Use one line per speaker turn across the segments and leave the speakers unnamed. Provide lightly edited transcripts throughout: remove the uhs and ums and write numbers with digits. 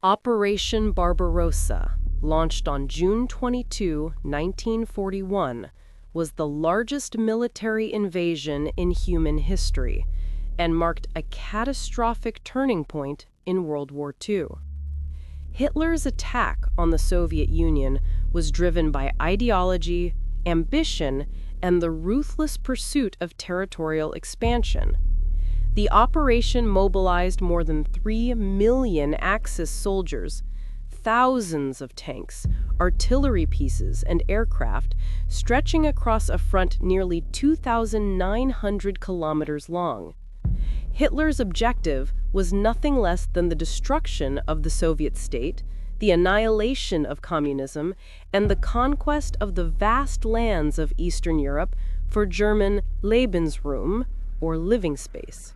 Operation Barbarossa, launched on June 22, 1941, was the largest military invasion in human history and marked a catastrophic turning point in World War II. Hitler's attack on the Soviet Union was driven by ideology, ambition, and the ruthless pursuit of territorial expansion. The operation mobilized more than 3 million Axis soldiers, thousands of tanks, artillery pieces, and aircraft, stretching across a front nearly 2,900 kilometers long. Hitler's objective was nothing less than the destruction of the Soviet state, the annihilation of communism, and the conquest of the vast lands of Eastern Europe for German Lebensraum, or living space.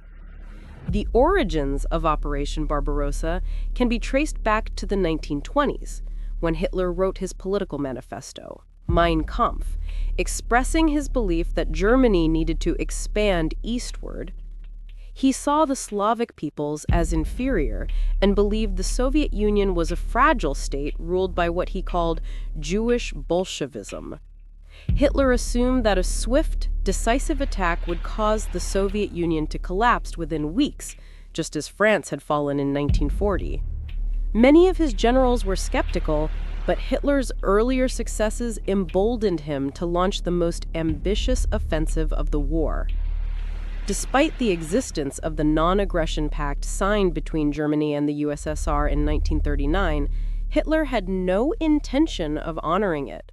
The origins of Operation Barbarossa can be traced back to the 1920s, when Hitler wrote his political manifesto, Mein Kampf, expressing his belief that Germany needed to expand eastward. He saw the Slavic peoples as inferior and believed the Soviet Union was a fragile state ruled by what he called Jewish Bolshevism. Hitler assumed that a swift, decisive attack would cause the Soviet Union to collapse within weeks, just as France had fallen in 1940. Many of his generals were skeptical, but Hitler's earlier successes emboldened him to launch the most ambitious offensive of the war. Despite the existence of the non-aggression pact signed between Germany and the USSR in 1939, Hitler had no intention of honoring it.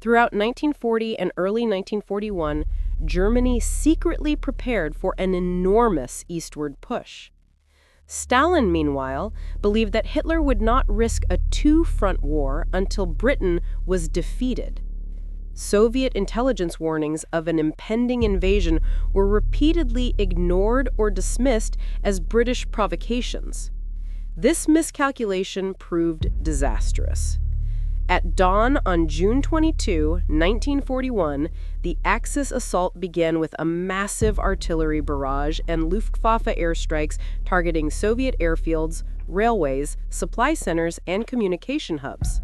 Throughout 1940 and early 1941, Germany secretly prepared for an enormous eastward push. Stalin, meanwhile, believed that Hitler would not risk a two-front war until Britain was defeated. Soviet intelligence warnings of an impending invasion were repeatedly ignored or dismissed as British provocations. This miscalculation proved disastrous. At dawn on June 22, 1941, the Axis assault began with a massive artillery barrage and Luftwaffe airstrikes targeting Soviet airfields, railways, supply centers, and communication hubs.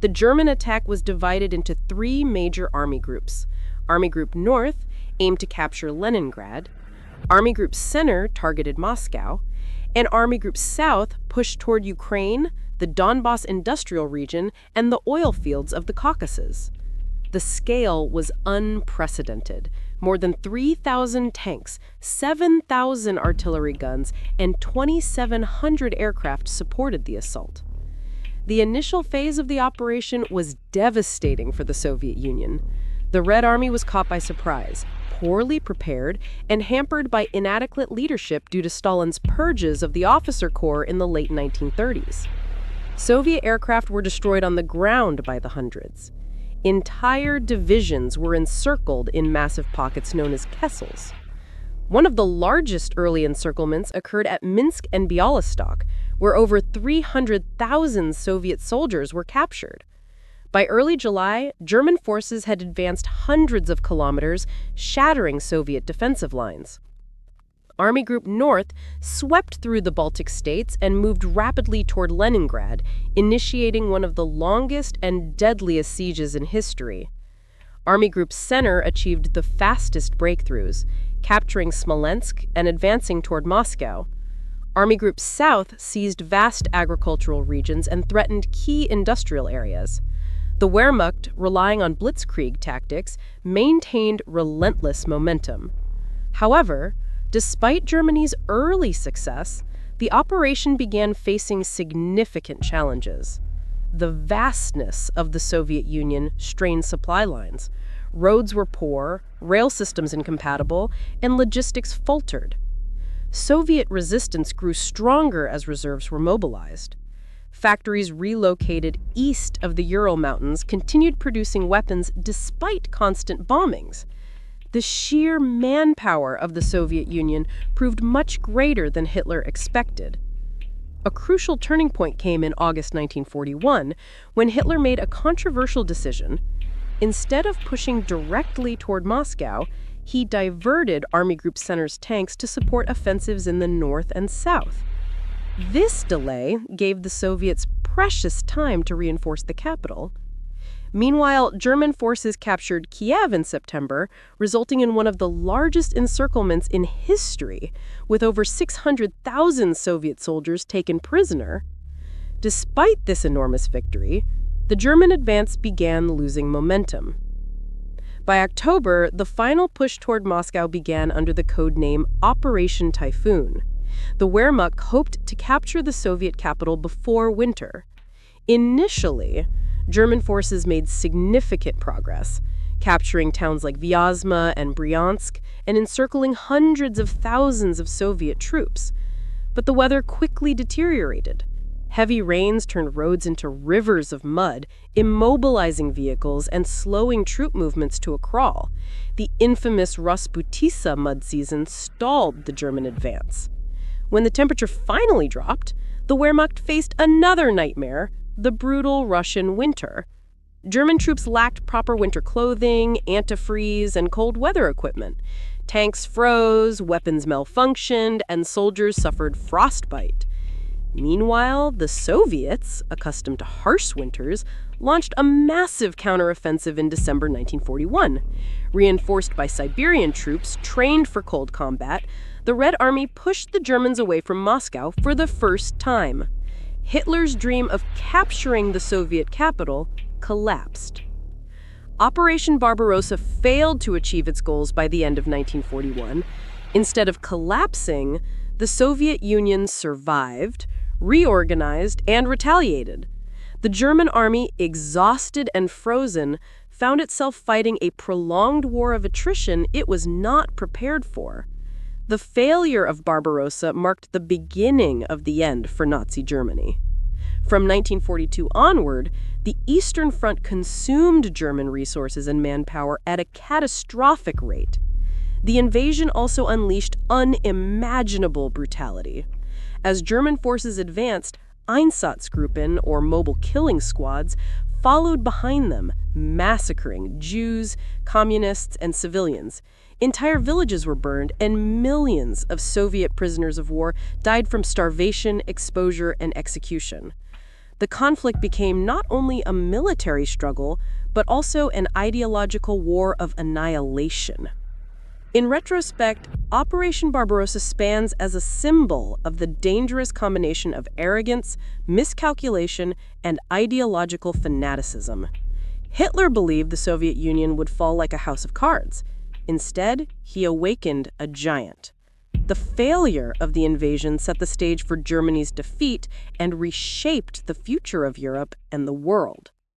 The German attack was divided into 3 major army groups. Army Group North aimed to capture Leningrad, Army Group Center targeted Moscow, and Army Group South pushed toward Ukraine, the Donbas industrial region, and the oil fields of the Caucasus. The scale was unprecedented. More than 3,000 tanks, 7,000 artillery guns, and 2,700 aircraft supported the assault. The initial phase of the operation was devastating for the Soviet Union. The Red Army was caught by surprise, poorly prepared, and hampered by inadequate leadership due to Stalin's purges of the officer corps in the late 1930s. Soviet aircraft were destroyed on the ground by the hundreds. Entire divisions were encircled in massive pockets known as kessels. One of the largest early encirclements occurred at Minsk and Bialystok, where over 300,000 Soviet soldiers were captured. By early July, German forces had advanced hundreds of kilometers, shattering Soviet defensive lines. Army Group North swept through the Baltic states and moved rapidly toward Leningrad, initiating one of the longest and deadliest sieges in history. Army Group Center achieved the fastest breakthroughs, capturing Smolensk and advancing toward Moscow. Army Group South seized vast agricultural regions and threatened key industrial areas. The Wehrmacht, relying on blitzkrieg tactics, maintained relentless momentum. However, despite Germany's early success, the operation began facing significant challenges. The vastness of the Soviet Union strained supply lines. Roads were poor, rail systems incompatible, and logistics faltered. Soviet resistance grew stronger as reserves were mobilized. Factories relocated east of the Ural Mountains continued producing weapons despite constant bombings. The sheer manpower of the Soviet Union proved much greater than Hitler expected. A crucial turning point came in August 1941 when Hitler made a controversial decision. Instead of pushing directly toward Moscow, he diverted Army Group Center's tanks to support offensives in the north and south. This delay gave the Soviets precious time to reinforce the capital. Meanwhile, German forces captured Kiev in September, resulting in one of the largest encirclements in history, with over 600,000 Soviet soldiers taken prisoner. Despite this enormous victory, the German advance began losing momentum. By October, the final push toward Moscow began under the code name Operation Typhoon. The Wehrmacht hoped to capture the Soviet capital before winter. Initially, German forces made significant progress, capturing towns like Vyazma and Bryansk and encircling hundreds of thousands of Soviet troops. But the weather quickly deteriorated. Heavy rains turned roads into rivers of mud, immobilizing vehicles and slowing troop movements to a crawl. The infamous Rasputissa mud season stalled the German advance. When the temperature finally dropped, the Wehrmacht faced another nightmare: the brutal Russian winter. German troops lacked proper winter clothing, antifreeze, and cold weather equipment. Tanks froze, weapons malfunctioned, and soldiers suffered frostbite. Meanwhile, the Soviets, accustomed to harsh winters, launched a massive counteroffensive in December 1941. Reinforced by Siberian troops trained for cold combat, the Red Army pushed the Germans away from Moscow for the first time. Hitler's dream of capturing the Soviet capital collapsed. Operation Barbarossa failed to achieve its goals by the end of 1941. Instead of collapsing, the Soviet Union survived, reorganized, and retaliated. The German army, exhausted and frozen, found itself fighting a prolonged war of attrition it was not prepared for. The failure of Barbarossa marked the beginning of the end for Nazi Germany. From 1942 onward, the Eastern Front consumed German resources and manpower at a catastrophic rate. The invasion also unleashed unimaginable brutality. As German forces advanced, Einsatzgruppen, or mobile killing squads, followed behind them, massacring Jews, communists, and civilians. Entire villages were burned, and millions of Soviet prisoners of war died from starvation, exposure, and execution. The conflict became not only a military struggle, but also an ideological war of annihilation. In retrospect, Operation Barbarossa stands as a symbol of the dangerous combination of arrogance, miscalculation, and ideological fanaticism. Hitler believed the Soviet Union would fall like a house of cards. Instead, he awakened a giant. The failure of the invasion set the stage for Germany's defeat and reshaped the future of Europe and the world.